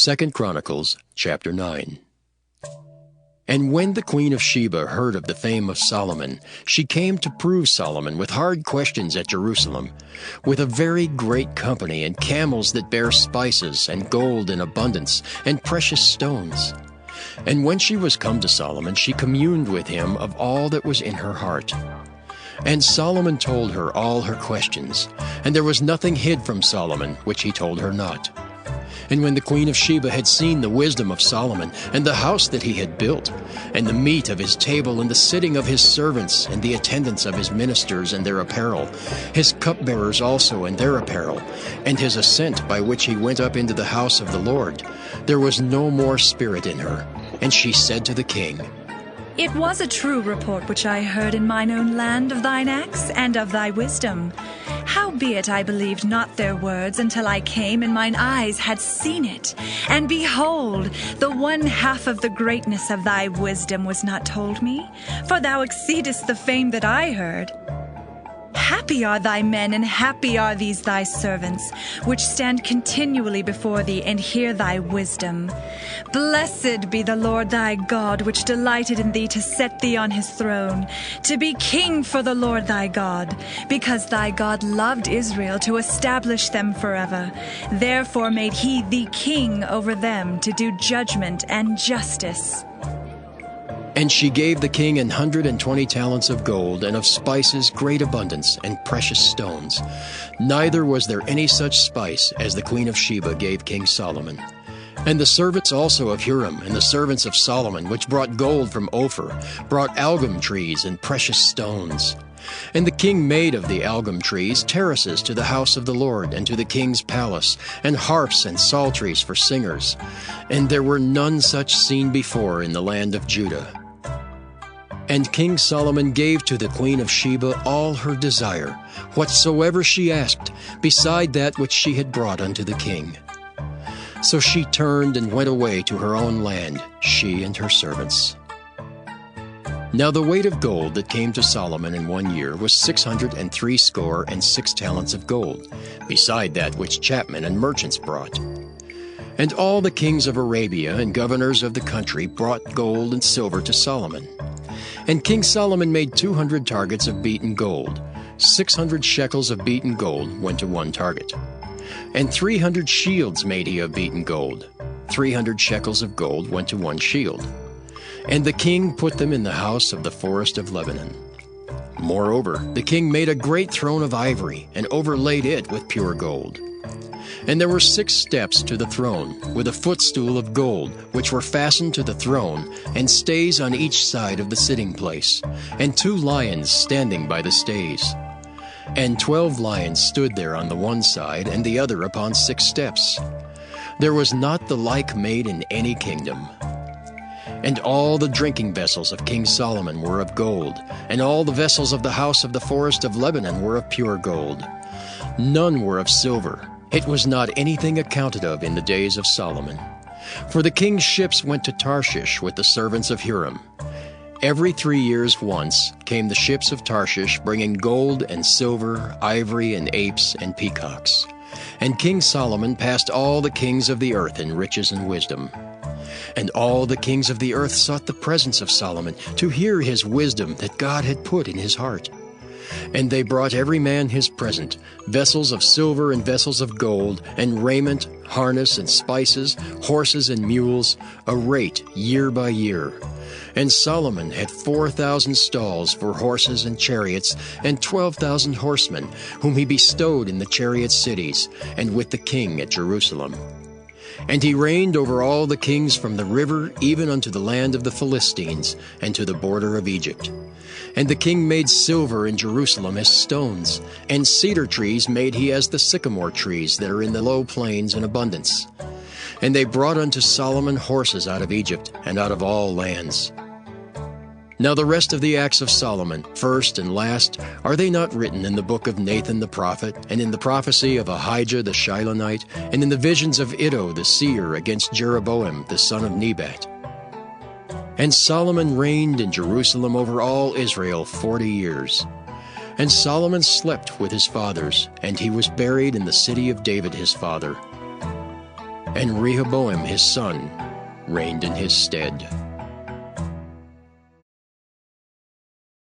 2 Chronicles chapter 9. And when the queen of Sheba heard of the fame of Solomon, she came to prove Solomon with hard questions at Jerusalem, with a very great company, and camels that bear spices, and gold in abundance, and precious stones. And when she was come to Solomon, she communed with him of all that was in her heart. And Solomon told her all her questions, and there was nothing hid from Solomon which he told her not. And when the queen of Sheba had seen the wisdom of Solomon, and the house that he had built, and the meat of his table, and the sitting of his servants, and the attendance of his ministers and their apparel, his cupbearers also and their apparel, and his ascent by which he went up into the house of the Lord, there was no more spirit in her. And she said to the king, It was a true report which I heard in mine own land of thine acts and of thy wisdom. Howbeit I believed not their words until I came, and mine eyes had seen it. And behold, the one half of the greatness of thy wisdom was not told me, for thou exceedest the fame that I heard. Happy are thy men, and happy are these thy servants, which stand continually before thee and hear thy wisdom. Blessed be the Lord thy God, which delighted in thee to set thee on his throne, to be king for the Lord thy God, because thy God loved Israel to establish them forever. Therefore made he thee king over them, to do judgment and justice. And she gave the king 120 talents of gold, and of spices great abundance, and precious stones. Neither was there any such spice as the queen of Sheba gave King Solomon. And the servants also of Huram, and the servants of Solomon, which brought gold from Ophir, brought algum trees and precious stones. And the king made of the algum trees terraces to the house of the Lord, and to the king's palace, and harps and psalteries for singers. And there were none such seen before in the land of Judah. And King Solomon gave to the queen of Sheba all her desire, whatsoever she asked, beside that which she had brought unto the king. So she turned and went away to her own land, she and her servants. Now the weight of gold that came to Solomon in 1 year was 666 talents of gold, beside that which chapmen and merchants brought. And all the kings of Arabia and governors of the country brought gold and silver to Solomon. And King Solomon made 200 targets of beaten gold. 600 shekels of beaten gold went to one target. And 300 shields made he of beaten gold. 300 shekels of gold went to one shield. And the king put them in the house of the forest of Lebanon. Moreover, the king made a great throne of ivory, and overlaid it with pure gold. And there were 6 steps to the throne, with a footstool of gold, which were fastened to the throne, and stays on each side of the sitting place, and 2 lions standing by the stays. And 12 lions stood there on the one side, and the other upon 6 steps. There was not the like made in any kingdom. And all the drinking vessels of King Solomon were of gold, and all the vessels of the house of the forest of Lebanon were of pure gold. None were of silver. It was not anything accounted of in the days of Solomon. For the king's ships went to Tarshish with the servants of Huram. Every 3 years once came the ships of Tarshish, bringing gold and silver, ivory and apes and peacocks. And King Solomon passed all the kings of the earth in riches and wisdom. And all the kings of the earth sought the presence of Solomon, to hear his wisdom that God had put in his heart. And they brought every man his present, vessels of silver and vessels of gold, and raiment, harness and spices, horses and mules, a rate year by year. And Solomon had 4,000 stalls for horses and chariots, and 12,000 horsemen, whom he bestowed in the chariot cities, and with the king at Jerusalem. And he reigned over all the kings from the river even unto the land of the Philistines, and to the border of Egypt. And the king made silver in Jerusalem as stones, and cedar trees made he as the sycamore trees that are in the low plains in abundance. And they brought unto Solomon horses out of Egypt, and out of all lands. Now the rest of the acts of Solomon, first and last, are they not written in the book of Nathan the prophet, and in the prophecy of Ahijah the Shilonite, and in the visions of Iddo the seer against Jeroboam the son of Nebat? And Solomon reigned in Jerusalem over all Israel 40 years. And Solomon slept with his fathers, and he was buried in the city of David his father. and Rehoboam his son reigned in his stead.